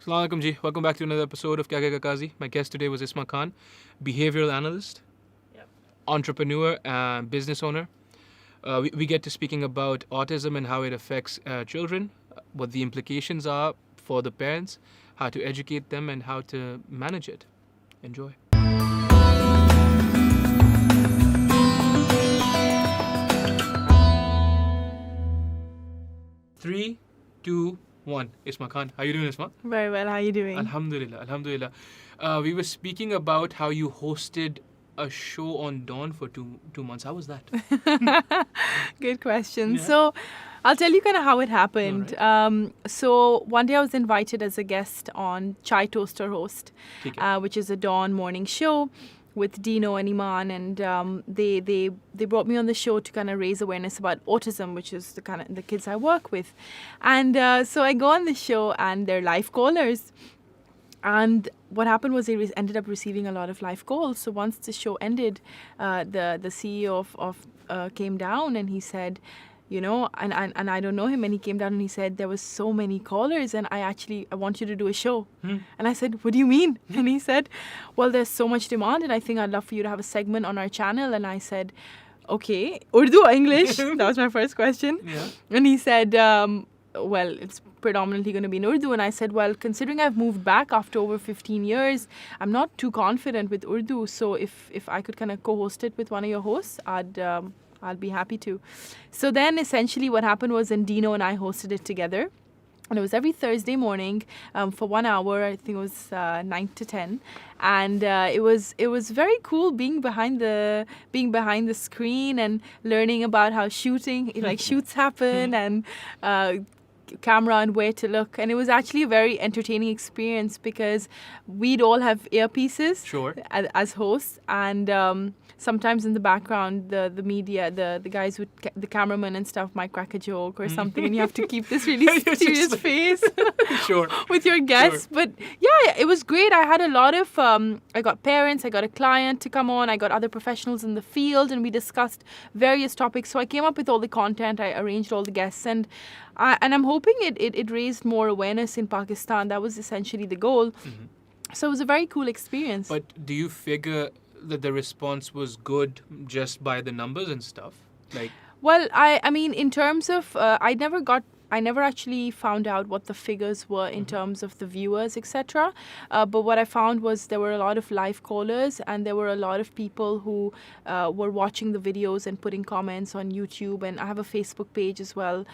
Assalamu alaikum ji. Welcome back to another episode of Kiya Kahe Ga Kazi. My guest today was Isma Khan, behavioral analyst, entrepreneur, and business owner. We get to speaking about autism and how it affects children, what the implications are for the parents, how to educate them, and how to manage it. Enjoy. 3, 2, 1. Isma Khan. How you doing, Isma? Very well. How are you doing? Alhamdulillah. Alhamdulillah. We were speaking about how you hosted a show on Dawn for two months. How was that? Good question. Yeah. So I'll tell you kind of how it happened. All So one day I was invited as a guest on Chai Toaster Host, ठीक है. which is a dawn morning show with Dino and Iman, and they brought me on the show to kind of raise awareness about autism, which is the kids I work with. And so I go on the show, and they're live callers. And what happened was they ended up receiving a lot of live calls. So once the show ended, the CEO of came down and he said, you know, and I don't know him, and he came down and he said, there was so many callers and I want you to do a show. And I said, what do you mean? And he said, well, there's so much demand and I think I'd love for you to have a segment on our channel. And I said, okay, Urdu or English? That was my first question. Yeah. And he said, well, it's predominantly going to be in Urdu. And I said, well, considering I've moved back after over 15 years, I'm not too confident with Urdu. So if I could kind of co-host it with one of your hosts, I'd be happy to. So then essentially what happened was, and Dino and I hosted it together. And it was every Thursday morning for 1 hour. I think it was 9 to 10, and it was very cool being behind the screen and learning about how shoots happen and camera and where to look. And it was actually a very entertaining experience because we'd all have earpieces Sure. as hosts, and sometimes in the background the media, the guys with the cameraman and stuff might crack a joke or something, and you have to keep this really serious face Sure. with your guests. Sure. But yeah, it was great. I had a lot of I got parents, I got a client to come on, I got other professionals in the field, and we discussed various topics. So I came up with all the content, I arranged all the guests, and I'm hoping it raised more awareness in Pakistan. That was essentially the goal. Mm-hmm. So it was a very cool experience. But do you figure that the response was good just by the numbers and stuff? Like, Well, I mean, in terms of, I never actually found out what the figures were in terms of the viewers, etc. But what I found was there were a lot of live callers, and there were a lot of people who were watching the videos and putting comments on YouTube. And I have a Facebook page as well,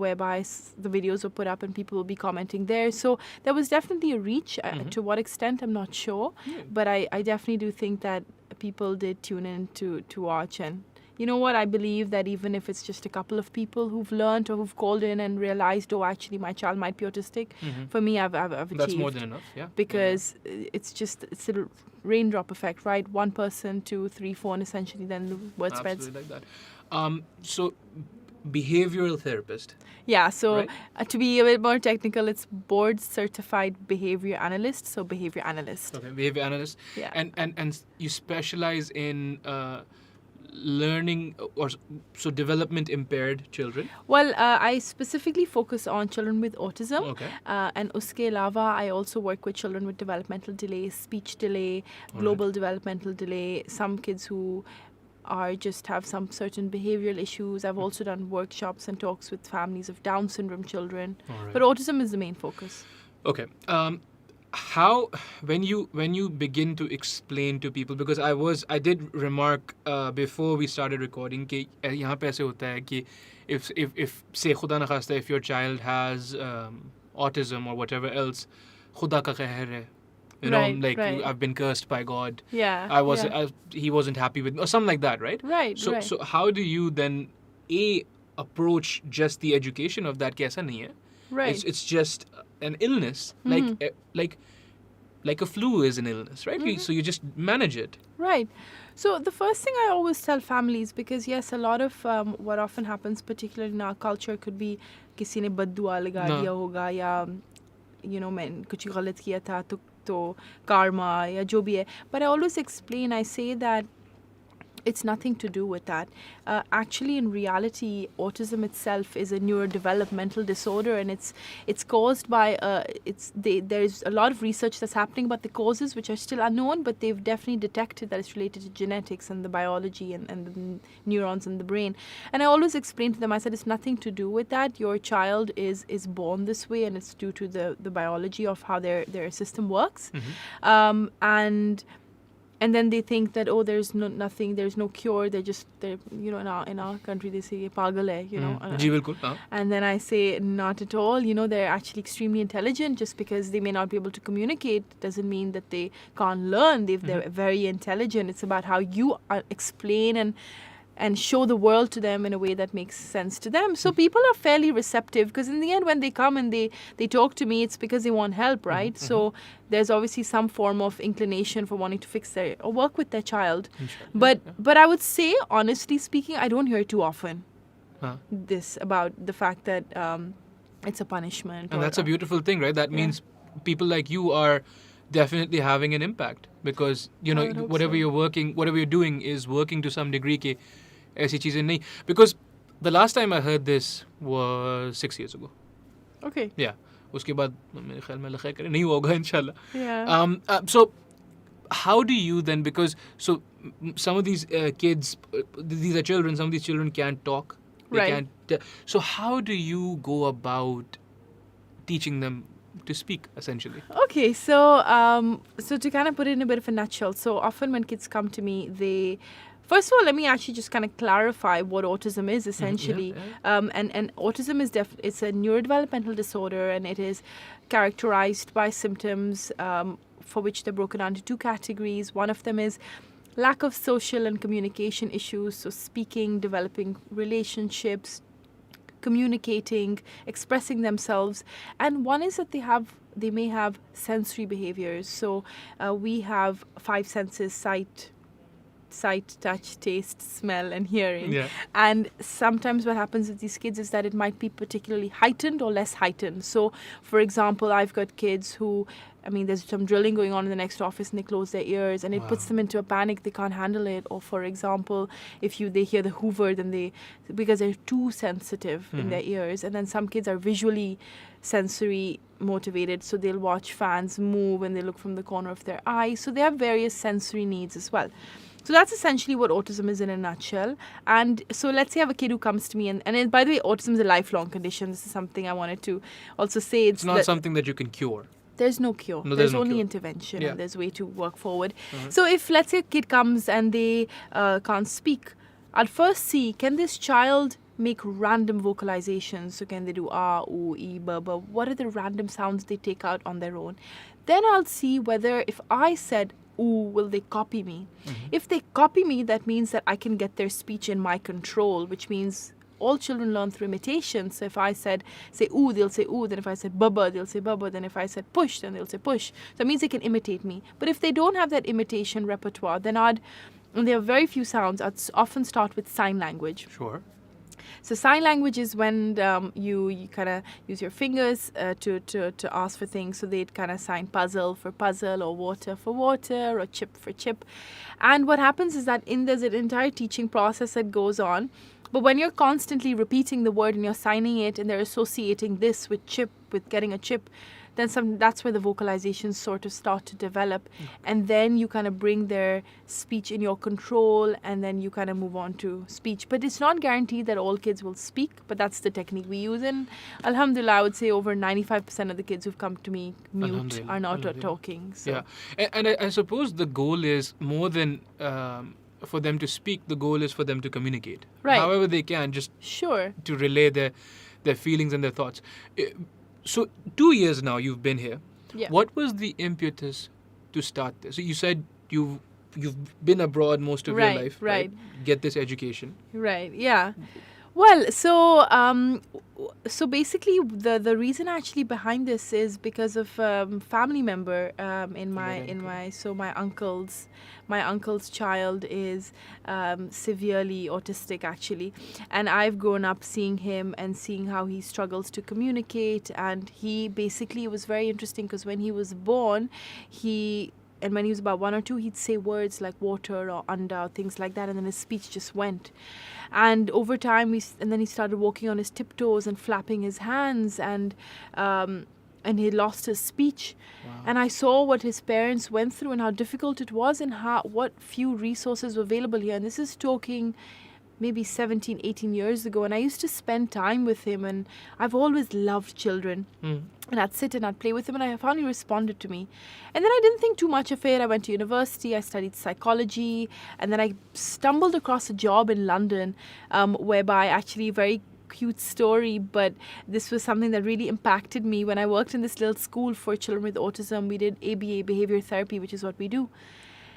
whereby the videos were put up and people will be commenting there. So there was definitely a reach. To what extent, I'm not sure. Yeah. But I definitely do think that people did tune in to watch. And you know what? I believe that even if it's just a couple of people who've learned or who've called in and realized, oh, actually, my child might be autistic, for me, I've achieved. that's more than enough, yeah. Because it's a raindrop effect, right? One person, 2, 3, 4, and essentially then the word spreads. Absolutely like that. So, behavioral therapist. Yeah, so Right. To be a bit more technical, it's board certified behavior analyst. So behavior analyst. Okay, behavior analyst. Yeah. And you specialize in learning or so development impaired children. Well, I specifically focus on children with autism. Okay. And uske alawa, I also work with children with developmental delay, speech delay, global developmental delay, some kids who just have some certain behavioral issues. I've also done workshops and talks with families of Down syndrome children. All right. But autism is the main focus. Okay. How when you begin to explain to people, because I did remark before we started recording कि यहाँ पे ऐसे होता है कि if say खुदा न खास्ता if your child has autism or whatever else, खुदा का कहर है, you know, Right, like right. I've been cursed by God. Yeah. He wasn't happy with me, or something like that, right? Right, So right. so how do you then approach just the education of that? कि ऐसा नहीं है. Right. It's just an illness, like a flu is an illness, right? So you just manage it. Right. So the first thing I always tell families, because yes, a lot of what often happens, particularly in our culture, could be किसी ने बद्दुआ लगा दिया होगा, या you know, मैं कुछ गलत किया था तो karma या जो भी है. But I always explain, I say that It's nothing to do with that. Actually, in reality, autism itself is a neurodevelopmental disorder, and it's caused by there's a lot of research that's happening about the causes, which are still unknown, but they've definitely detected that it's related to genetics and the biology and the neurons in the brain. And I always explain to them, I said, it's nothing to do with that. Your child is born this way, and it's due to the biology of how their system works. And then they think that, oh, there's nothing, there's no cure. They're in our country they say ye pagal hai, जी बिल्कुल हाँ. And then I say not at all. They're actually extremely intelligent. Just because they may not be able to communicate doesn't mean that they can't learn. They're very intelligent. It's about how you explain and show the world to them in a way that makes sense to them. So people are fairly receptive, because in the end, when they come and they talk to me, it's because they want help, right? So there's obviously some form of inclination for wanting to fix or work with their child. But I would say, honestly speaking, I don't hear too often this about the fact that it's a punishment. And that's a beautiful thing, right? That means people like you are definitely having an impact, because whatever you're doing is working to some degree ke aisi cheezein nahi. Because the last time I heard this was 6 years ago. Okay. Yeah. Uske baad mere khayal mein khair nahi hoga inshallah. Yeah. So how do you then, because some of these kids, these are children, some of these children can't talk. They Right. can't. So how do you go about teaching them to speak, essentially? Okay, so to kind of put it in a bit of a nutshell, so often when kids come to me, first of all, let me actually just kind of clarify what autism is, essentially. And autism is it's a neurodevelopmental disorder, and it is characterized by symptoms for which they're broken down into two categories. One of them is lack of social and communication issues, so speaking, developing relationships, communicating, expressing themselves. And one is that they may have sensory behaviors. So we have 5 senses: sight, touch, taste, smell, and hearing. Yeah. And sometimes what happens with these kids is that it might be particularly heightened or less heightened. So, for example, I've got kids who, there's some drilling going on in the next office and they close their ears, and it puts them into a panic. They can't handle it. Or, for example, if they hear the Hoover, then because they're too sensitive in their ears. And then some kids are visually sensory motivated, so they'll watch fans move and they look from the corner of their eye. So they have various sensory needs as well. So that's essentially what autism is in a nutshell. And so let's say I have a kid who comes to me, and by the way, autism is a lifelong condition. This is something I wanted to also say. It's not something that you can cure. There's no cure. No, there's no only cure. intervention, Yeah. and there's way to work forward. So if, let's say, a kid comes and they can't speak, I'll first see, can this child make random vocalizations? So can they do ah, ooh, ee, ba, ba? What are the random sounds they take out on their own? Then I'll see whether if I said ooh, will they copy me? If they copy me, that means that I can get their speech in my control, which means all children learn through imitation. So if I say ooh, they'll say ooh. Then if I said bubba, they'll say bubba. Then if I said push, then they'll say push. So that means they can imitate me. But if they don't have that imitation repertoire, then and there are very few sounds, I'd often start with sign language. Sure. So sign language is when you kind of use your fingers to ask for things. So they'd kind of sign puzzle for puzzle, or water for water, or chip for chip. And what happens is that there's an entire teaching process that goes on. But when you're constantly repeating the word and you're signing it, and they're associating this with getting a chip, then that's where the vocalizations sort of start to develop. And then you kind of bring their speech in your control, and then you kind of move on to speech. But it's not guaranteed that all kids will speak, but that's the technique we use. And alhamdulillah, I would say over 95% of the kids who've come to me mute are not talking. So. Yeah. And I suppose the goal is more than for them to speak, the goal is for them to communicate. Right. However they can, just Sure. to relay their feelings and their thoughts. So 2 years now you've been here. Yeah. What was the impetus to start this? So you said you've been abroad most of your life, right? Get this education. Right. Yeah. Well, so basically the reason actually behind this is because of family member my uncle's child is severely autistic actually, and I've grown up seeing him and seeing how he struggles to communicate. And he basically, it was very interesting because when he was born, he and when he was about 1 or 2, he'd say words like water or anda or things like that, and then his speech just went. And over time, and then he started walking on his tiptoes and flapping his hands, and he lost his speech. Wow. And I saw what his parents went through and how difficult it was, and what few resources were available here. And this is talking maybe 17, 18 years ago. And I used to spend time with him, and I've always loved children. And I'd sit and I'd play with him, and I found he responded to me. And then I didn't think too much of it. I went to university, I studied psychology, and then I stumbled across a job in London whereby actually very cute story, but this was something that really impacted me. When I worked in this little school for children with autism, we did ABA, behavior therapy, which is what we do.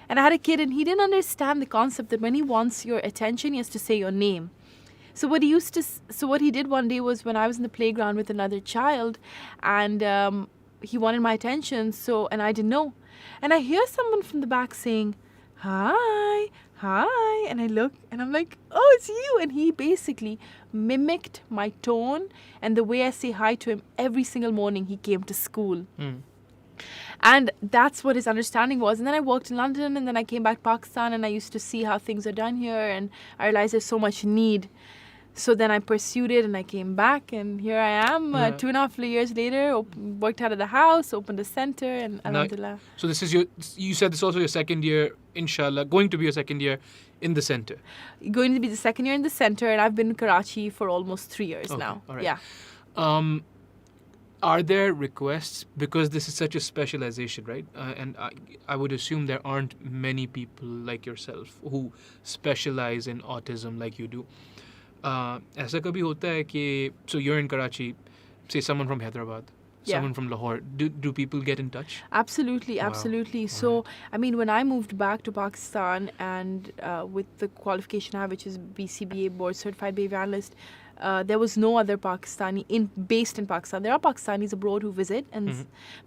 And I had a kid, and he didn't understand the concept that when he wants your attention, he has to say your name. So what he did one day was, when I was in the playground with another child, and he wanted my attention, and I didn't know. And I hear someone from the back saying, "Hi, hi," and I look, and I'm like, "Oh, it's you." And he basically mimicked my tone and the way I say hi to him every single morning he came to school. And that's what his understanding was. And then I worked in London, and then I came back to Pakistan, and I used to see how things are done here, and I realized there's so much need. So then I pursued it, and I came back, and here I am 2.5 years later, worked out of the house, opened a center, and alhamdulillah. So this is you said this is also your second year, inshallah, going to be your second year in the center. Going to be the second year in the center, and I've been in Karachi for almost 3 years now. All right. Yeah. Are there requests, because this is such a specialization, right? And I would assume there aren't many people like yourself who specialize in autism like you do. ऐसा कभी होता है कि, so you're in Karachi, say someone from Hyderabad, someone from Lahore, do people get in touch? Absolutely. Wow. So, I mean, when I moved back to Pakistan, and with the qualification I have, which is BCBA, Board Certified Behavior Analyst, there was no other Pakistani based in Pakistan. There are Pakistanis abroad who visit,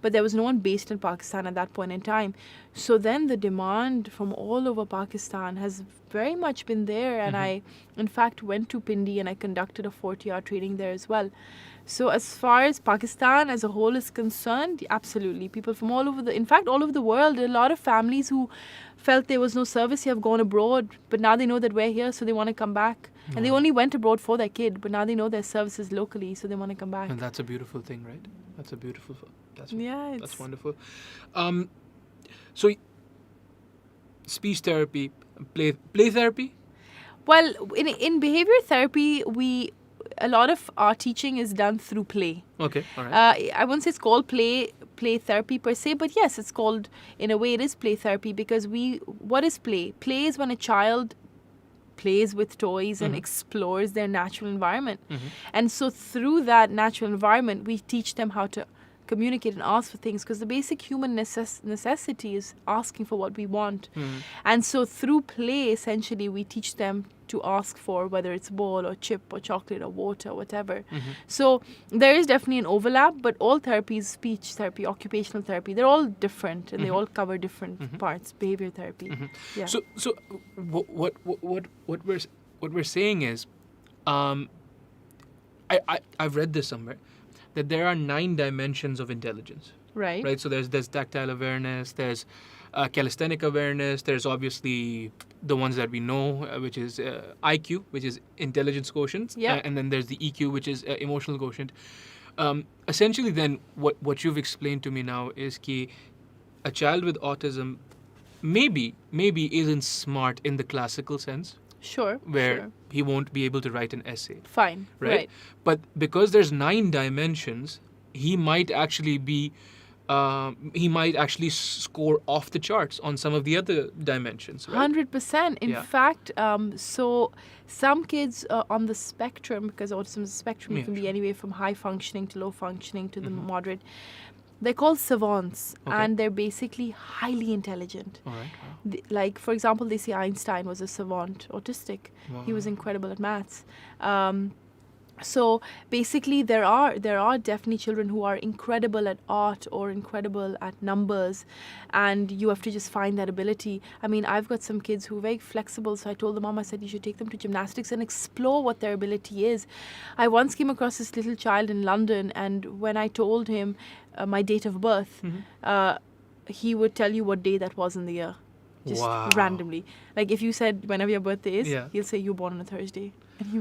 but there was no one based in Pakistan at that point in time. So then the demand from all over Pakistan has very much been there. And I, in fact, went to Pindi, and I conducted a 40-hour training there as well. So as far as Pakistan as a whole is concerned, absolutely. People from all over the world, a lot of families who felt there was no service here have gone abroad, but now they know that we're here, so they want to come back. And they only went abroad for their kid, but now they know there's services locally, so they want to come back. And that's a beautiful thing, right? That's wonderful. So speech therapy, play therapy? Well, in behavior therapy, a lot of our teaching is done through play. Okay, all right. I wouldn't say it's called play therapy per se, but yes, it's called, in a way, it is play therapy, because what is play? Play is when a child plays with toys and explores their natural environment. And so through that natural environment, we teach them how to communicate and ask for things, because the basic human necessity is asking for what we want. And so through play, essentially, we teach them to ask for, whether it's ball or chip or chocolate or water or whatever. So there is definitely an overlap, but all therapies, speech therapy, occupational therapy, they're all different, and they all cover different parts. Behavior therapy. Yeah. So what we're saying is, I've read this somewhere, that there are 9 dimensions of intelligence. Right. So there's tactile awareness, there's calisthenic awareness, there's obviously the ones that we know, which is IQ, which is intelligence quotient, and then there's the EQ, which is emotional quotient. Essentially, then what you've explained to me now is that a child with autism maybe isn't smart in the classical sense. Sure. Where he won't be able to write an essay. Fine. Right. But because there's 9 dimensions, he might actually score off the charts on some of the other dimensions. Right? 100%. In fact, so some kids on the spectrum, because autism is a spectrum, it can be anywhere from high functioning to low functioning to the moderate. They're called savants, and they're basically highly intelligent. All right. Wow. Like, for example, they say Einstein was a savant, autistic. Wow. He was incredible at maths. So basically, there are definitely children who are incredible at art or incredible at numbers, and you have to just find that ability. I mean, I've got some kids who are very flexible, so I told the mom, I said, you should take them to gymnastics and explore what their ability is. I once came across this little child in London, and when I told him my date of birth, he would tell you what day that was in the year. Just Wow. randomly. Like if you said whenever your birthday is, Yeah. he'll say you were born on a Thursday. And he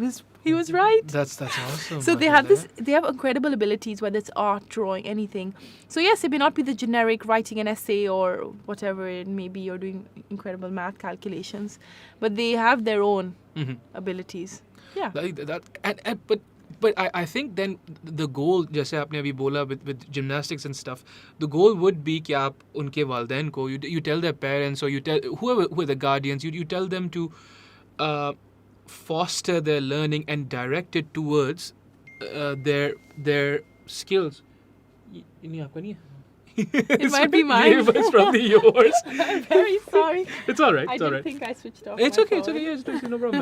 was right. That's awesome. So they have incredible abilities, whether it's art, drawing, anything. So yes, it may not be the generic writing an essay or whatever it may be, or doing incredible math calculations, but they have their own Mhm. abilities. Yeah. But I think then the goal, जैसे आपने अभी बोला with gymnastics and stuff, the goal would be कि आप उनके वालिदैन को you tell their parents or you tell who are the guardians, you tell them to foster their learning and direct it towards their skills. ये आपका नहीं है? It might be mine. Yeah, but it's probably yours. I'm very sorry. It's all right. I It's all didn't right. think I switched off. It's my okay. It's phone. okay. Yeah, it's no problem.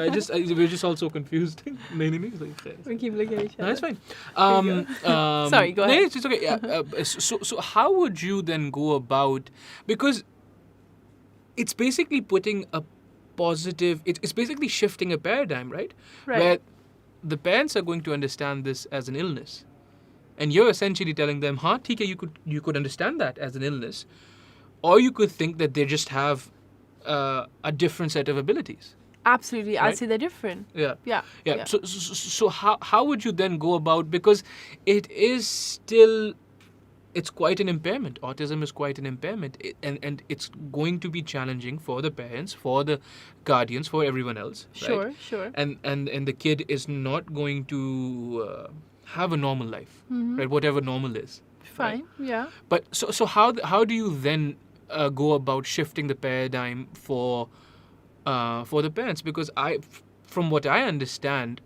We're just all so confused. नहीं, it's like, We keep looking at each other. no, it's fine. Sorry, go no, ahead. it's okay. Yeah, so how would you then go about, because it's basically putting a positive, it's basically shifting a paradigm, right? Right. Where the parents are going to understand this as an illness, and you're essentially telling them, "Huh, ठीक है, you could understand that as an illness, or you could think that they just have a different set of abilities." Absolutely. I'll Right? say they're different. Yeah. Yeah. So how would you then go about, because it is still, it's quite an impairment. Autism is quite an impairment, and it's going to be challenging for the parents, for the guardians, for everyone else. Right? Sure. And the kid is not going to have a normal life, Mhm. right? Whatever normal is. Fine. Yeah. But so how do you then go about shifting the paradigm for the parents? Because from what I understand,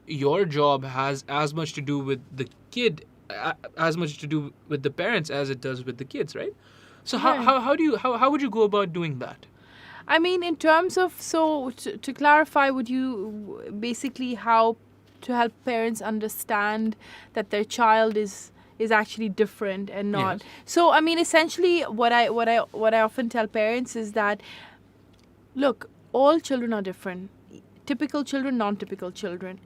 your job has as much to do with the kid, as much to do with the parents as it does with the kids, right? So Right. how would you go about doing that? I mean, in terms of, so to clarify, would you basically how to help parents understand that their child is actually different and not. Yes. So I mean, essentially, what I often tell parents is that, look, all children are different. Typical children, non-typical children.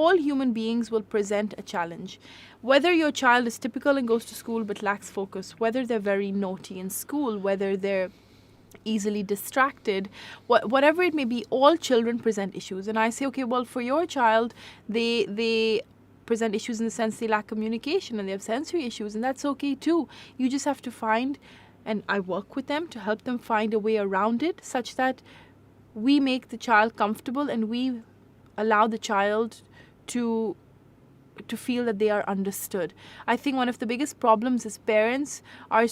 All human beings will present a challenge. Whether your child is typical and goes to school but lacks focus, whether they're very naughty in school, whether they're easily distracted, whatever it may be, all children present issues. And I say, okay, well, for your child, they present issues in the sense they lack communication and they have sensory issues, and that's okay too. You just have to find, and I work with them to help them find a way around it, such that we make the child comfortable and we allow the child to feel that they are understood. I think one of the biggest problems is parents are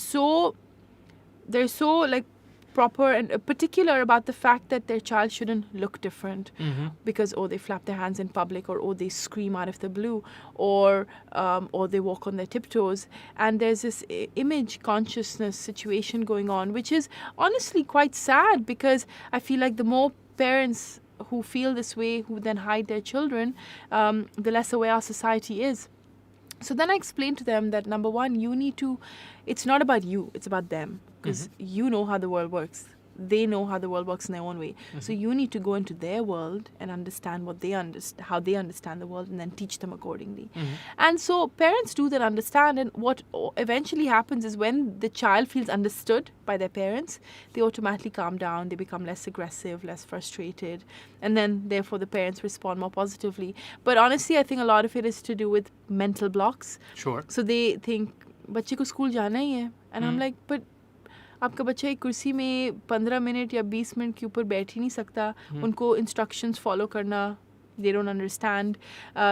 they're so like proper and particular about the fact that their child shouldn't look different because they flap their hands in public, or they scream out of the blue, or they walk on their tiptoes, and there's this image consciousness situation going on, which is honestly quite sad, because I feel like the more parents who feel this way, who then hide their children, the less aware our society is. So then I explained to them that, number one, it's not about you, it's about them. Because you know how the world works. They know how the world works in their own way. So you need to go into their world and understand how they understand the world, and then teach them accordingly. And so parents do that understand, and what eventually happens is when the child feels understood by their parents, they automatically calm down, they become less aggressive, less frustrated, and then therefore the parents respond more positively. But honestly, I think a lot of it is to do with mental blocks. Sure. So they think, बच्चे को school जाना ही है. And I'm like, but आपका बच्चा एक कुर्सी में 15 minute या 20 मिनट के ऊपर बैठ ही नहीं सकता. उनको instructions follow करना, they don't understand.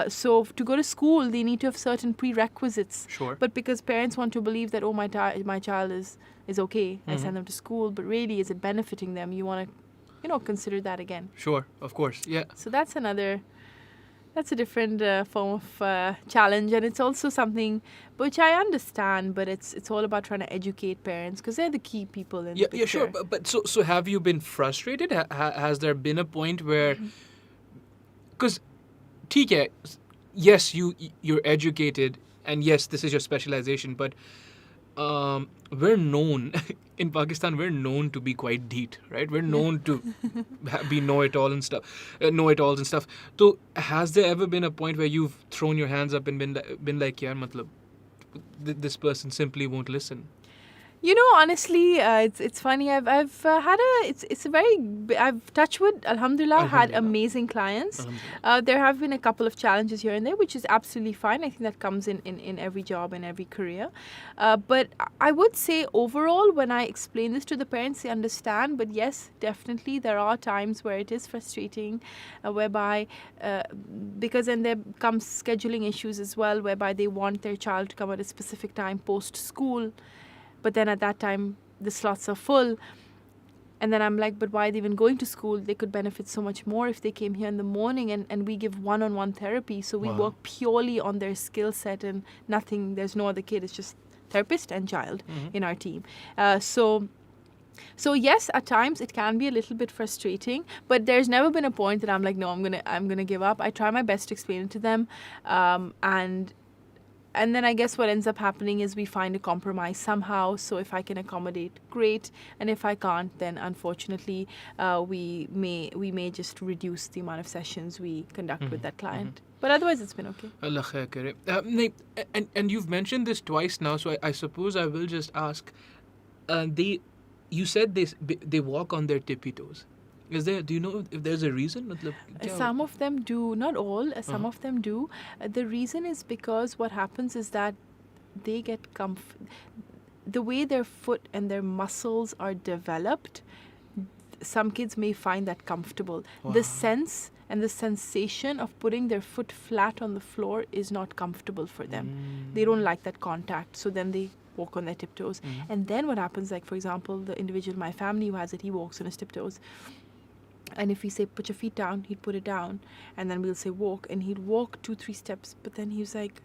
So to go to school, they need to have certain prerequisites. Sure. But because parents want to believe that, my child is okay, I send them to school, but really, is it benefiting them? You want to, consider that again. Sure, of course, yeah. So that's a different form of challenge, and it's also something which I understand, but it's all about trying to educate parents, because they're the key people in the picture. Yeah, sure. But so have you been frustrated? Has there been a point where, because ठीक है, yes, you're educated, and yes, this is your specialization, but we're known in Pakistan, we're known to be quite deep, right? We're known to be know-it-alls and stuff. So has there ever been a point where you've thrown your hands up and been like, yaar, matlab, this person simply won't listen? You know, honestly, it's funny. I've had it's a very I've touched wood. Alhamdulillah, had Alhamdulillah. amazing clients. Alhamdulillah. There have been a couple of challenges here and there, which is absolutely fine. I think that comes in every job and every career. But I would say overall, when I explain this to the parents, they understand. But yes, definitely there are times where it is frustrating, whereby because then there comes scheduling issues as well, whereby they want their child to come at a specific time post school. But then at that time, the slots are full. And then I'm like, but why are they even going to school? They could benefit so much more if they came here in the morning, and we give one-on-one therapy. So we Wow. work purely on their skill set and nothing. There's no other kid. It's just therapist and child in our team. So yes, at times it can be a little bit frustrating, but there's never been a point that I'm like, no, I'm gonna give up. I try my best to explain it to them, and then I guess what ends up happening is we find a compromise somehow. So if I can accommodate, great. And if I can't, then unfortunately, we may just reduce the amount of sessions we conduct with that client. But otherwise, it's been okay. Allah khair kare. And you've mentioned this twice now, so I suppose I will just ask. You said they walk on their tippy toes. Do you know if there's a reason? Some of them do, not all. Some of them do. The reason is because what happens is that they get the way their foot and their muscles are developed, some kids may find that comfortable. Wow. The sense and the sensation of putting their foot flat on the floor is not comfortable for them. They don't like that contact, so then they walk on their tiptoes. And then what happens, like for example, the individual in my family who has it, he walks on his tiptoes. And if we say, put your feet down, he'd put it down. And then we'll say, walk. And he'd walk 2-3 steps. But then he was like,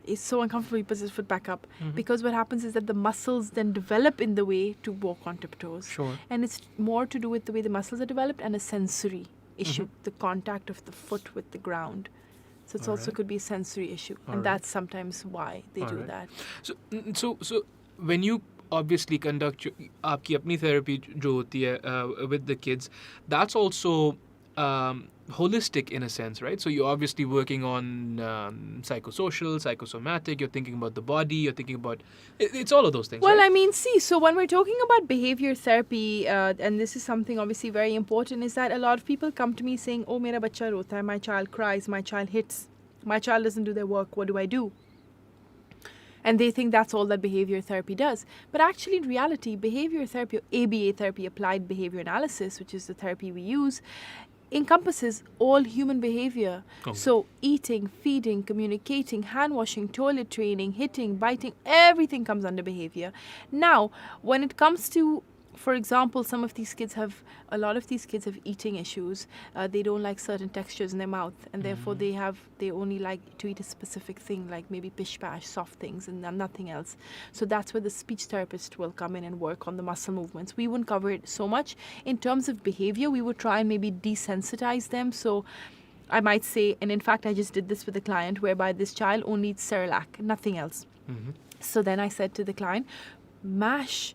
it's so uncomfortable, he puts his foot back up. Because what happens is that the muscles then develop in the way to walk on tiptoes. Sure. And it's more to do with the way the muscles are developed and a sensory issue, the contact of the foot with the ground. So it's also could be a sensory issue. And that's sometimes why they do that. So when you obviously conduct आपकी अपनी therapy जो होती है with the kids, that's also holistic in a sense, right? So you're obviously working on psychosocial, psychosomatic, you're thinking about the body, you're thinking about it's all of those things. Well, right? I mean, see, so when we're talking about behavior therapy, and this is something obviously very important, is that a lot of people come to me saying, oh, mera bacha rota hai, my child cries, my child hits, my child doesn't do their work, what do I do? And they think that's all that behavior therapy does. But actually, in reality, behavior therapy, or ABA therapy, applied behavior analysis, which is the therapy we use, encompasses all human behavior. So eating, feeding, communicating, hand washing, toilet training, hitting, biting, everything comes under behavior. Now, when it comes to, for example, a lot of these kids have eating issues. They don't like certain textures in their mouth, and therefore they only like to eat a specific thing, like maybe pish-pash, soft things, and nothing else. So that's where the speech therapist will come in and work on the muscle movements. We wouldn't cover it so much. In terms of behavior, we would try and maybe desensitize them. So I might say, and in fact, I just did this with a client, whereby this child only eats Cerelac, nothing else. So then I said to the client, mash,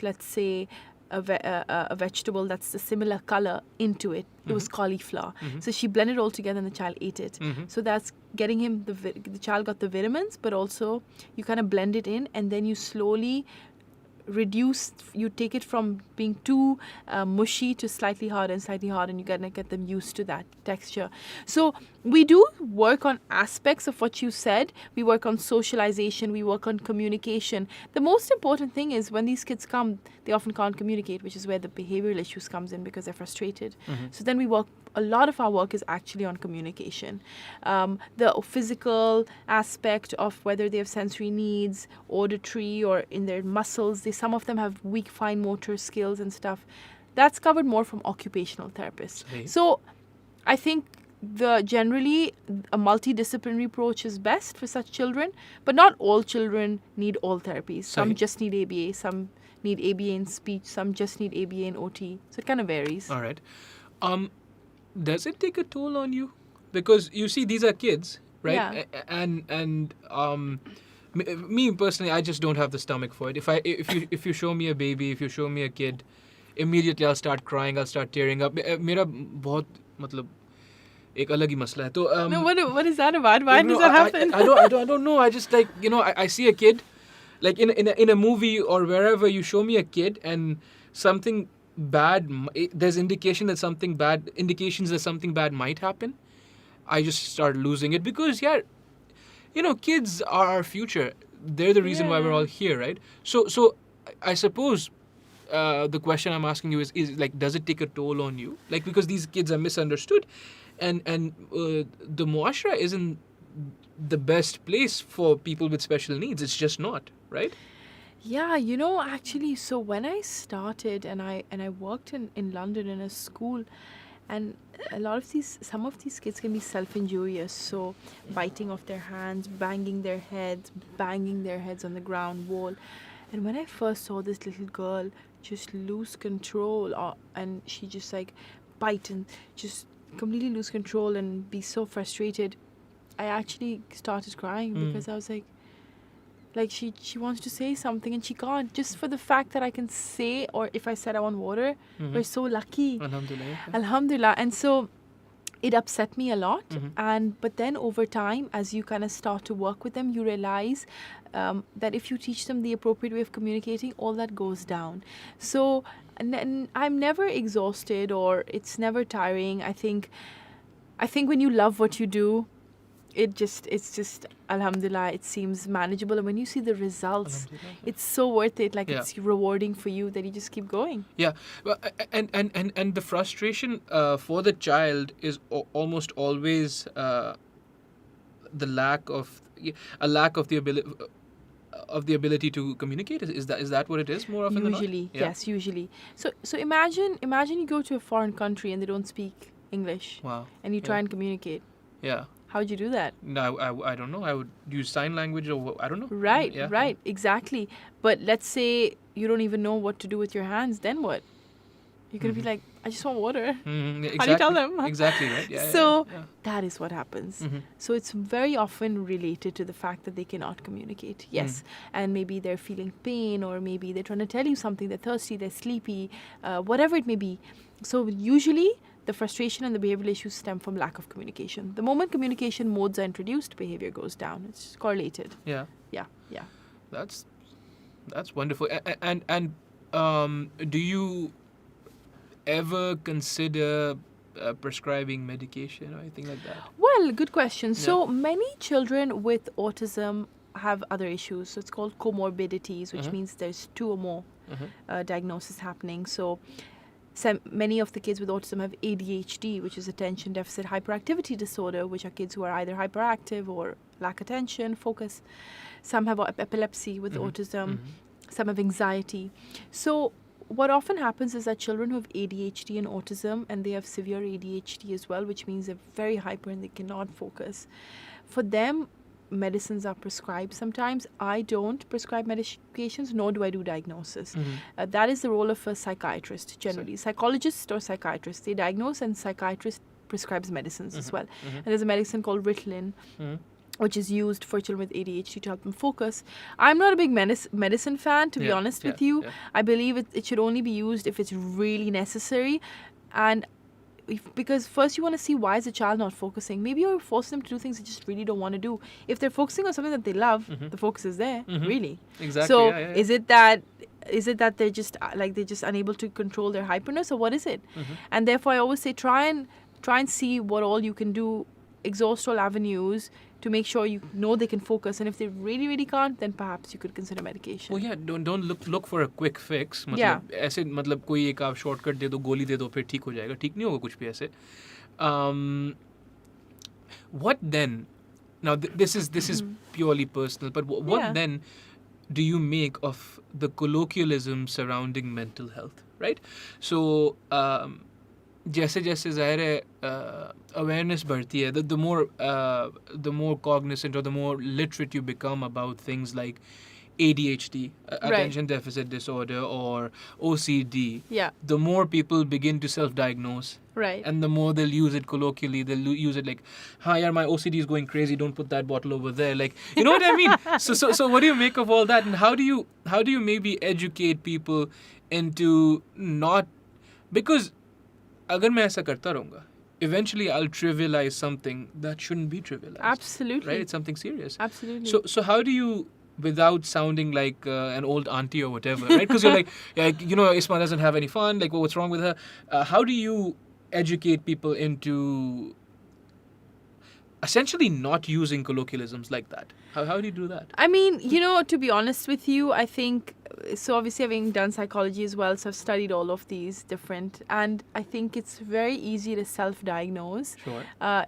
let's say, a vegetable that's a similar color into it. It was cauliflower. So she blended it all together and the child ate it. So that's getting him, the child got the vitamins, but also you kind of blend it in, and then you slowly you take it from being too mushy to slightly hard, and you're going to get them used to that texture. So we do work on aspects of what you said. We work on socialization, we work on communication. The most important thing is when these kids come, they often can't communicate, which is where the behavioral issues comes in, because they're frustrated. So then a lot of our work is actually on communication. The physical aspect of whether they have sensory needs, auditory, or in their muscles. Some of them have weak fine motor skills and stuff. That's covered more from occupational therapists. Right. So I think generally a multidisciplinary approach is best for such children, but not all children need all therapies. Some just need ABA, some need ABA in speech, some just need ABA in OT. So it kind of varies. All right. Does it take a toll on you? Because you see, these are kids, right? Yeah. And me personally, I just don't have the stomach for it. If you show me a baby, if you show me a kid, immediately I'll start crying, I'll start tearing up. मेरा बहुत मतलब एक अलग ही मसला है. तो no, what is that about? Why does that happen? I don't know. I just I see a kid, Like in a movie or wherever, you show me a kid and something bad, there's indications that something bad might happen, I just start losing it, because kids are our future. They're the reason why we're all here, right? So I suppose the question I'm asking you is like, does it take a toll on you? Like, because these kids are misunderstood, and the muashra isn't the best place for people with special needs. It's just not, right? Yeah, actually, so when I started and I worked in London in a school, and some of these kids can be self-injurious, so biting off their hands, banging their heads on the ground wall. And when I first saw this little girl just lose control, and she just like bite and just completely lose control and be so frustrated, I actually started crying because I was like she wants to say something and she can't, just for the fact that I can say, or if I said I want water, we're so lucky. Alhamdulillah. And so it upset me a lot. But then over time, as you kind of start to work with them, you realize that if you teach them the appropriate way of communicating, all that goes down. So and I'm never exhausted, or it's never tiring. I think when you love what you do, it's just alhamdulillah, it seems manageable, and when you see the results, it's so worth it. Like, it's rewarding for you that you just keep going. Yeah. And the frustration for the child is almost always the lack of the ability to communicate. Is that what it is more often than not? Yes, usually. So imagine you go to a foreign country and they don't speak English. Wow. And you try and communicate. Yeah. How'd you do that? No, I don't know. I would use sign language, or I don't know. Right, exactly. But let's say you don't even know what to do with your hands, then what? You're going to be like, I just want water. Exactly. How do you tell them? Exactly, right? So that is what happens. So it's very often related to the fact that they cannot communicate. Yes. And maybe they're feeling pain, or maybe they're trying to tell you something, they're thirsty, they're sleepy, whatever it may be. So usually the frustration and the behavioral issues stem from lack of communication. The moment communication modes are introduced, behavior goes down. It's correlated. Yeah. That's wonderful. And do you ever consider prescribing medication or anything like that? Well, good question. So many children with autism have other issues. So it's called comorbidities, which means there's two or more diagnoses happening. So many of the kids with autism have ADHD, which is attention deficit hyperactivity disorder, which are kids who are either hyperactive or lack attention, focus. Some have epilepsy with autism. Some have anxiety. So what often happens is that children who have ADHD and autism, and they have severe ADHD as well, which means they're very hyper and they cannot focus. For them, medicines are prescribed sometimes. I don't prescribe medications, nor do I do diagnosis. That is the role of a psychiatrist generally. Psychologist or psychiatrist, they diagnose, and psychiatrist prescribes medicines as well. And there's a medicine called Ritalin, which is used for children with ADHD to help them focus. I'm not a big medicine fan, to be honest with you. I believe it should only be used if it's really necessary. And because first you want to see, why is the child not focusing? Maybe you're forcing them to do things they just really don't want to do. If they're focusing on something that they love, the focus is there, really. Exactly. So is it that they're just unable to control their hyperness, or what is it? And therefore I always say, try and see what all you can do, exhaust all avenues to make sure you know they can focus. And if they really, really can't, then perhaps you could consider medication. Well, don't look for a quick fix. ऐसे कोई एक आप shortcut दे दो, गोली दे दो, फिर ठीक हो जाएगा. ठीक नहीं होगा कुछ भी ऐसे. What then? Now this is purely personal, but what then do you make of the colloquialism surrounding mental health, right? So जैसे ज़ाहिर है awareness बढ़ती है, the more cognizant or the more literate you become about things like ADHD, attention deficit disorder, or OCD, the more people begin to self-diagnose. Right. And the more they'll use it colloquially, they'll use it like, "Hi, yaar, my OCD is going crazy. Don't put that bottle over there." Like, you know what I mean? So what do you make of all that? And how do you maybe educate people into not, because अगर मैं ऐसा करता रहूँगा, eventually I'll trivialize something that shouldn't be trivialized. Absolutely. Right? It's something serious. Absolutely. So how do you without sounding like an old auntie or whatever, right? Because you're like, Isma doesn't have any fun. Like, what's wrong with her? How do you educate people into essentially not using colloquialisms like that? How do you do that? I mean, to be honest with you, I think, so obviously having done psychology as well, so I've studied all of these different, and I think it's very easy to self-diagnose. Sure.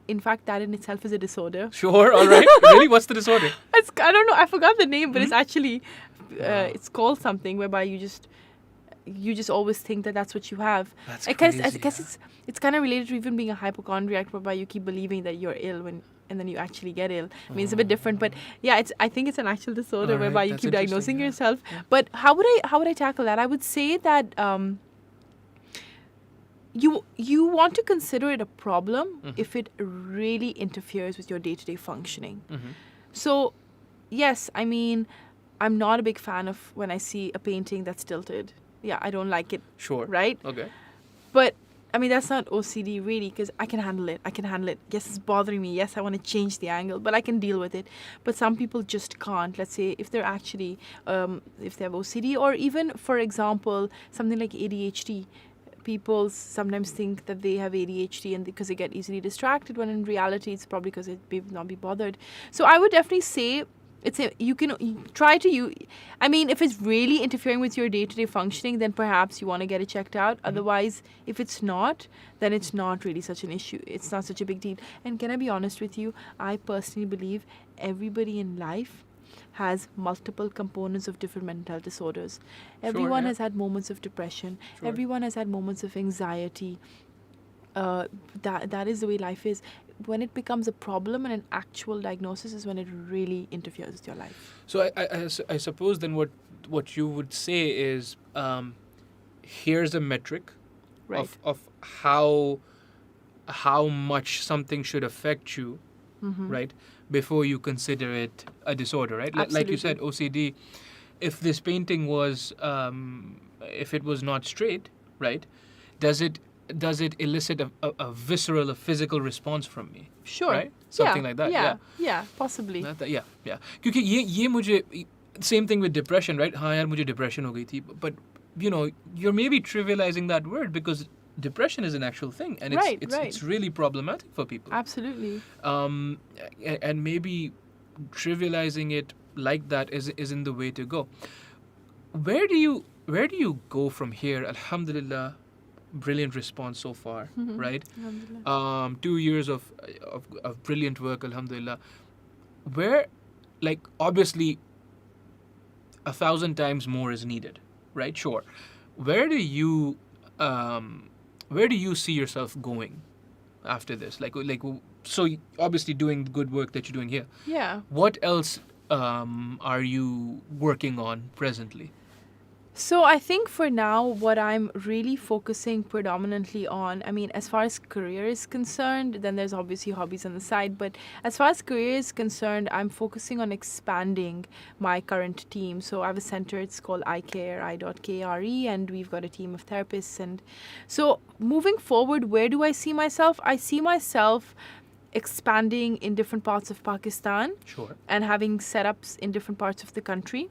In fact, that in itself is a disorder. Sure, all right. Really? What's the disorder? I don't know, I forgot the name, but it's actually, it's called something whereby you just always think that that's what you have. That's I crazy. guess it's kind of related to even being a hypochondriac, whereby you keep believing that you're ill and then you actually get ill. I mean, it's a bit different, but yeah, I think it's an actual disorder All right, whereby you that's keep diagnosing interesting, yourself. yeah. But how would I tackle that? I would say that you want to consider it a problem if it really interferes with your day-to-day functioning. So, yes, I mean, I'm not a big fan of when I see a painting that's tilted. Yeah, I don't like it. Sure. Right? Okay. But I mean, that's not OCD really, because I can handle it. Yes, it's bothering me. Yes, I want to change the angle, but I can deal with it. But some people just can't. Let's say if they're actually, if they have OCD, or even, for example, something like ADHD. People sometimes think that they have ADHD and because they get easily distracted, when in reality it's probably because it may not be bothered. So I would definitely say you try to I mean, if it's really interfering with your day-to-day functioning, then perhaps you want to get it checked out. Otherwise, if it's not, then it's not really such an issue. It's not such a big deal. And can I be honest with you? I personally believe everybody in life has multiple components of different mental health disorders. Everyone has had moments of depression. Sure. Everyone has had moments of anxiety. That is the way life is. When it becomes a problem and an actual diagnosis is when it really interferes with your life. So I suppose then what you would say is here's a metric Right. of how much something should affect you, right, before you consider it a disorder, right? Like you said, OCD. If this painting was, if it was not straight, right, does it elicit a visceral, a physical response from me? Sure. Right? Something like that. Yeah, possibly. Yeah. क्योंकि ये मुझे same thing with depression, right? हाँ यार मुझे depression हो गई थी, but you're maybe trivializing that word because depression is an actual thing and it's really problematic for people. Absolutely. And maybe trivializing it like that isn't the way to go. Where do you go from here? Alhamdulillah, brilliant response so far, right? 2 years of brilliant work, alhamdulillah. Where, like, obviously 1,000 times more is needed, right? Sure. Where do you see yourself going after this? Like so obviously doing the good work that you're doing here. Yeah. What else are you working on presently? So I think for now, what I'm really focusing predominantly on, I mean, as far as career is concerned, then there's obviously hobbies on the side. But as far as career is concerned, I'm focusing on expanding my current team. So I have a center, it's called iCare, i.kre, and we've got a team of therapists. And so moving forward, where do I see myself? I see myself expanding in different parts of Pakistan. Sure. And having setups in different parts of the country.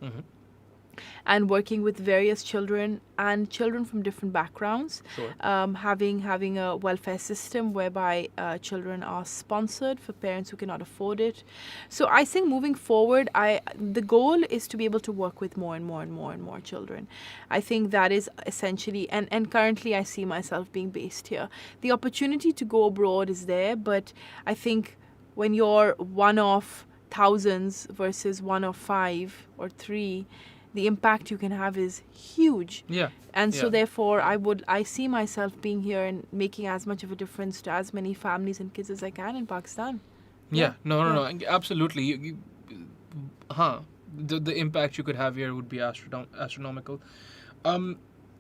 And working with various children and children from different backgrounds. Sure. Having a welfare system whereby children are sponsored for parents who cannot afford it. So I think moving forward, the goal is to be able to work with more and more and more and more children. I think that is essentially, and currently I see myself being based here. The opportunity to go abroad is there, but I think when you're one of thousands versus one of 5 or 3, the impact you can have is huge. Yeah. And so therefore I see myself being here and making as much of a difference to as many families and kids as I can in Pakistan. Yeah. No. Absolutely. The impact you could have here would be astronomical.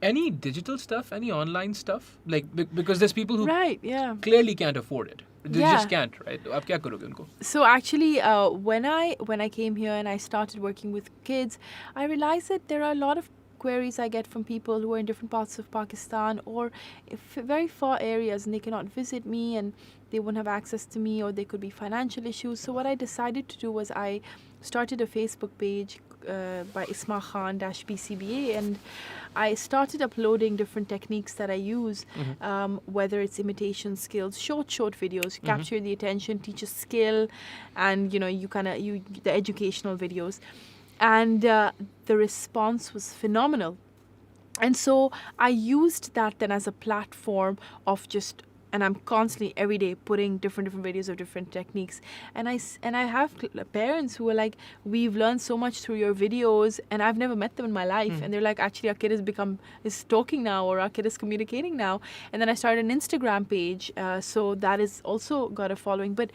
Any digital stuff? Any online stuff? Like because there's people who clearly can't afford it. They just can't, right? आप क्या करोगे उनको? So actually, when I came here and I started working with kids, I realized that there are a lot of queries I get from people who are in different parts of Pakistan or very far areas, and they cannot visit me and they won't have access to me, or there could be financial issues. So what I decided to do was I started a Facebook page by Isma Khan-BCBA, and I started uploading different techniques that I use, whether it's imitation skills, short videos, capture the attention, teach a skill, and the educational videos, and the response was phenomenal. And so I used that then as a platform of just, and I'm constantly every day putting different videos of different techniques. And I have parents who are like, we've learned so much through your videos, and I've never met them in my life. And they're like, actually, our kid is talking now, or our kid is communicating now. And then I started an Instagram page, so that is also got a following. But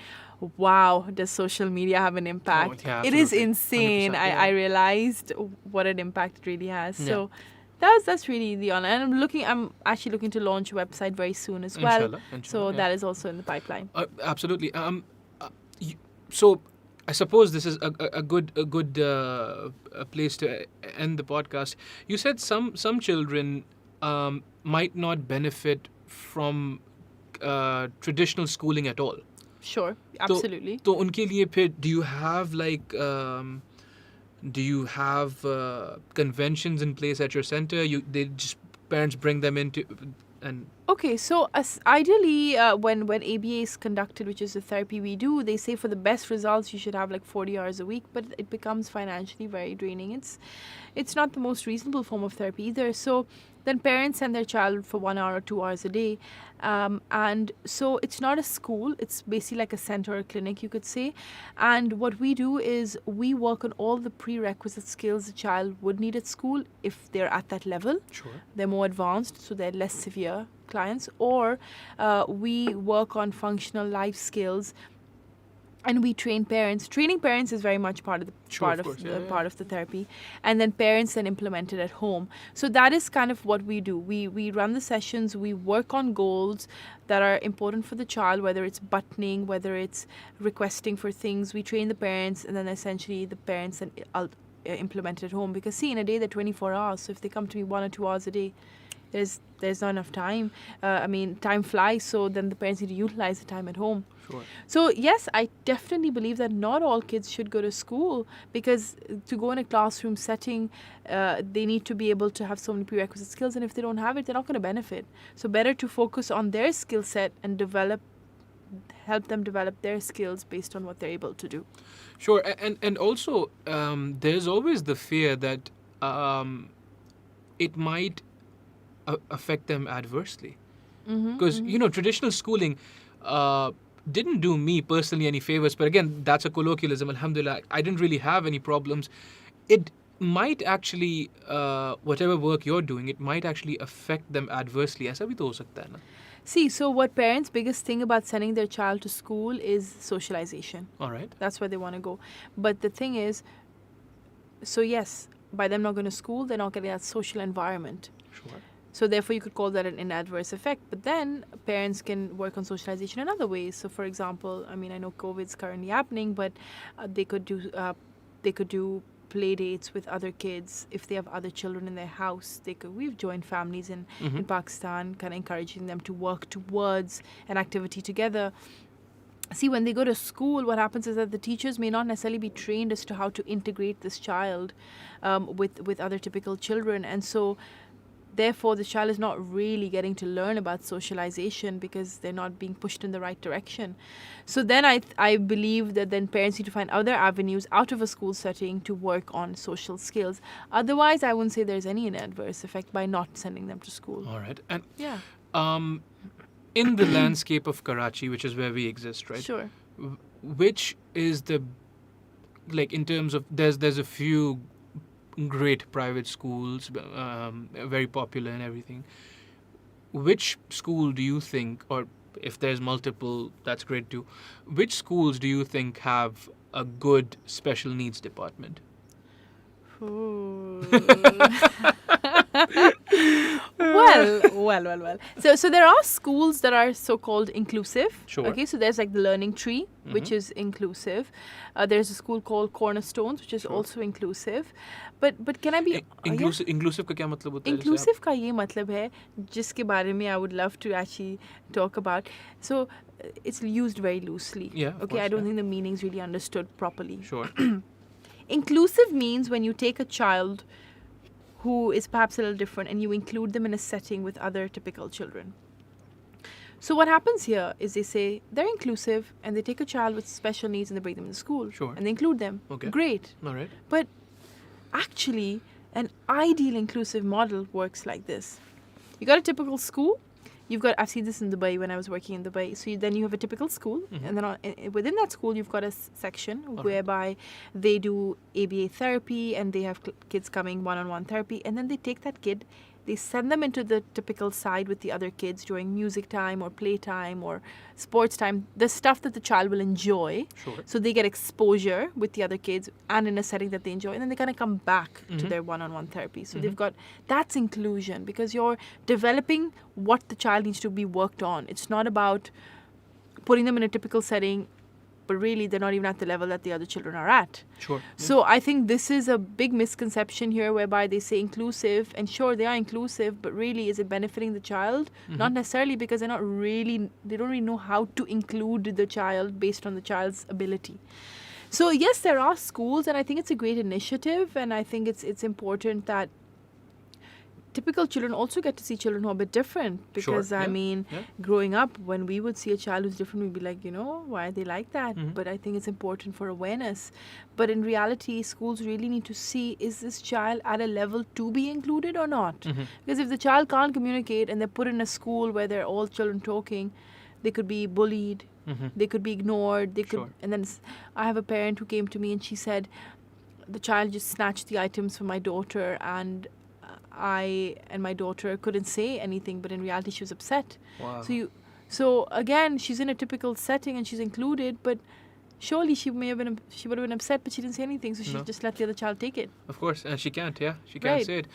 wow, does social media have an impact? Yeah, it is absolutely. insane. 100%, yeah. I realized what an impact it really has. Yeah. So that's really the honor. And I'm actually looking to launch a website very soon as well. Inshallah, So yeah. that is also in the pipeline. Absolutely. So I suppose this is a good place to end the podcast. You said some children might not benefit from traditional schooling at all. Sure, absolutely. तो उनके लिए फिर do you have conventions in place at your center? Parents bring them into and Okay, so ideally, when ABA is conducted, which is the therapy we do, they say for the best results you should have like 40 hours a week, but it becomes financially very draining. It's not the most reasonable form of therapy either. So then parents send their child for 1 hour or 2 hours a day, and so it's not a school. It's basically like a center or a clinic, you could say. And what we do is we work on all the prerequisite skills a child would need at school if they're at that level. Sure. They're more advanced, so they're less severe clients, or we work on functional life skills, and we train parents. Training parents is very much part of the therapy, and then parents then implement it at home. So that is kind of what we do. We run the sessions. We work on goals that are important for the child, whether it's buttoning, whether it's requesting for things. We train the parents, and then essentially the parents then implement it at home. Because see, in a day they're 24 hours. So if they come to me 1 or 2 hours a day, there's not enough time. Time flies, so then the parents need to utilize the time at home. Sure. So yes, I definitely believe that not all kids should go to school, because to go in a classroom setting, they need to be able to have so many prerequisite skills, and if they don't have it, they're not going to benefit. So better to focus on their skill set and help them develop their skills based on what they're able to do. Sure, and also there's always the fear that it might affect them adversely, because traditional schooling didn't do me personally any favors, but again, that's a colloquialism. Alhamdulillah, I didn't really have any problems. It might actually whatever work you're doing, it might actually affect them adversely. ऐसा भी तो हो सकता है ना? See, so what parents' biggest thing about sending their child to school is socialization. All right. That's where they want to go. But the thing is, so yes, by them not going to school, they're not getting that social environment. Sure. So therefore, you could call that an adverse effect. But then parents can work on socialization in other ways. So for example, I know COVID's currently happening, but they could do play dates with other kids. If they have other children in their house, we've joined families in Pakistan, kind of encouraging them to work towards an activity together. See, when they go to school, what happens is that the teachers may not necessarily be trained as to how to integrate this child with other typical children. And so therefore, the child is not really getting to learn about socialization because they're not being pushed in the right direction. So then I believe that then parents need to find other avenues out of a school setting to work on social skills. Otherwise, I wouldn't say there's any adverse effect by not sending them to school. All right. And yeah. In the landscape of Karachi, which is where we exist, right? Sure. Which is in terms of, there's a few great private schools, very popular and everything. Which school do you think, or if there's multiple, that's great too, which schools do you think have a good special needs department? Well. So there are schools that are so-called inclusive. Sure. Okay, so there's like the Learning Tree, which is inclusive. There's a school called Cornerstones, which is also inclusive. But can I be inclusive का क्या मतलब होता है? Inclusive का ये मतलब है जिसके बारे में I would love to actually talk about. So it's used very loosely. Yeah. Okay, I don't think the meaning's really understood properly. Sure. Inclusive means when you take a child who is perhaps a little different and you include them in a setting with other typical children. So what happens here is they say they're inclusive and they take a child with special needs and they bring them to school. Sure. And they include them. Okay. Great. All right. But actually, an ideal inclusive model works like this. You got a typical school. I've seen this in Dubai when I was working in Dubai. So then you have a typical school, and then within that school you've got a section whereby they do ABA therapy and they have kids coming one-on-one therapy, and then they take that kid, they send them into the typical side with the other kids during music time or playtime or sports time, the stuff that the child will enjoy. Sure. So they get exposure with the other kids and in a setting that they enjoy, and then they kind of come back to their one-on-one therapy. So they've got, that's inclusion, because you're developing what the child needs to be worked on. It's not about putting them in a typical setting, but really they're not even at the level that the other children are at. Sure. So I think this is a big misconception here, whereby they say inclusive, and sure, they are inclusive, but really is it benefiting the child? Not necessarily, because they don't really know how to include the child based on the child's ability. So yes, there are schools, and I think it's a great initiative, and I think it's important that typical children also get to see children who are a bit different, because Sure. I mean, growing up, when we would see a child who's different, we'd be like, why are they like that? But I think it's important for awareness. But in reality, schools really need to see, is this child at a level to be included or not? Because if the child can't communicate and they're put in a school where they're all children talking, they could be bullied, they could be ignored, they could. Sure. And then I have a parent who came to me and she said, the child just snatched the items from my daughter, and I and my daughter couldn't say anything, but in reality she was upset. Wow. So again, she's in a typical setting and she's included, but surely she would have been upset, but she didn't say anything, so she just let the other child take it. Of course, and she can't. Yeah, she can't Right. say it.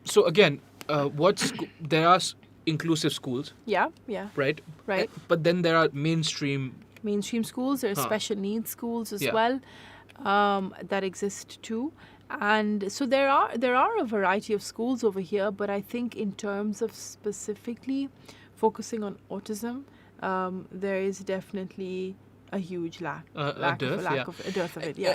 So again, there are inclusive schools, Yeah, right? right. But then there are mainstream. Mainstream schools, there are special needs schools as Yeah. well, that exist too. And so there are a variety of schools over here, but I think in terms of specifically focusing on autism, there is definitely a huge lack of it. Yeah.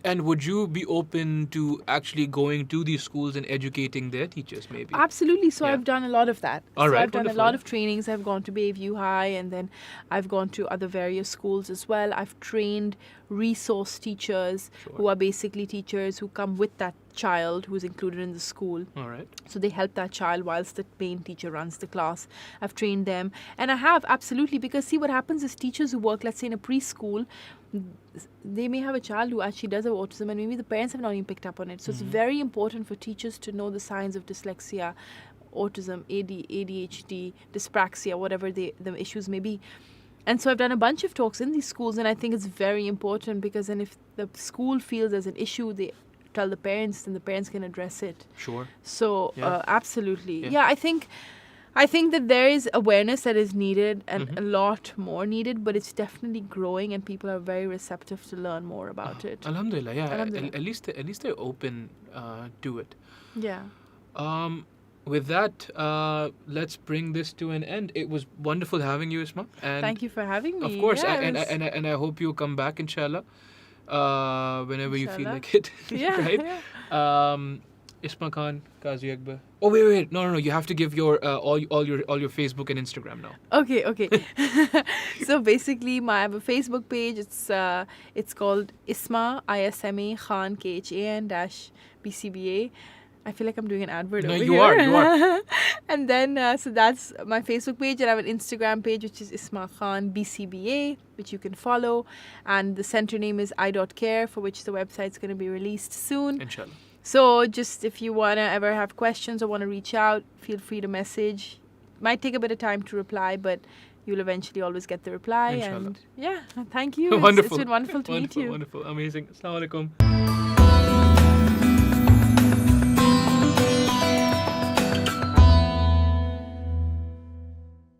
And would you be open to actually going to these schools and educating their teachers, maybe? Absolutely. So Yeah. I've done a lot of that. All so right, I've done wonderful. a lot of trainings. I've gone to Bayview High, and then I've gone to other various schools as well. I've trained resource teachers who are basically teachers who come with that child who's included in the school. All right. So they help that child whilst the main teacher runs the class. I've trained them. And I have, absolutely, because see what happens is teachers who work, let's say in a preschool, they may have a child who actually does have autism, and maybe the parents have not even picked up on it. So it's very important for teachers to know the signs of dyslexia, autism, ADHD, dyspraxia, whatever the issues may be. And so I've done a bunch of talks in these schools, and I think it's very important, because then if the school feels there's an issue, they tell the parents, then the parents can address it. Sure. So Yeah. absolutely. Yeah. Yeah, I think that there is awareness that is needed, and a lot more needed, but it's definitely growing, and people are very receptive to learn more about it. Alhamdulillah. Yeah. Alhamdulillah. At least they're open to it. Yeah. With that, let's bring this to an end. It was wonderful having you, Isma. And Thank you for having me. of course, Yeah, and I hope you come back, inshallah, whenever you feel Inshallah. like it. Yeah, right? yeah. Isma Khan, Kazi Akber. Oh wait! No. You have to give your all your Facebook and Instagram now. Okay. So basically, I have a Facebook page. It's called Isma Khan -BCBA. I feel like I'm doing an advert No, over you here. are. And then, so that's my Facebook page, and I have an Instagram page, which is Isma Khan-BCBA, which you can follow. And the center name is I.care, for which the website's going to be released soon. Inshallah. So just if you want to ever have questions or want to reach out, feel free to message. Might take a bit of time to reply, but you'll eventually always get the reply. Inshallah. And yeah, thank you. Wonderful. It's been wonderful to meet you. Wonderful. Amazing. Assalamu alaikum.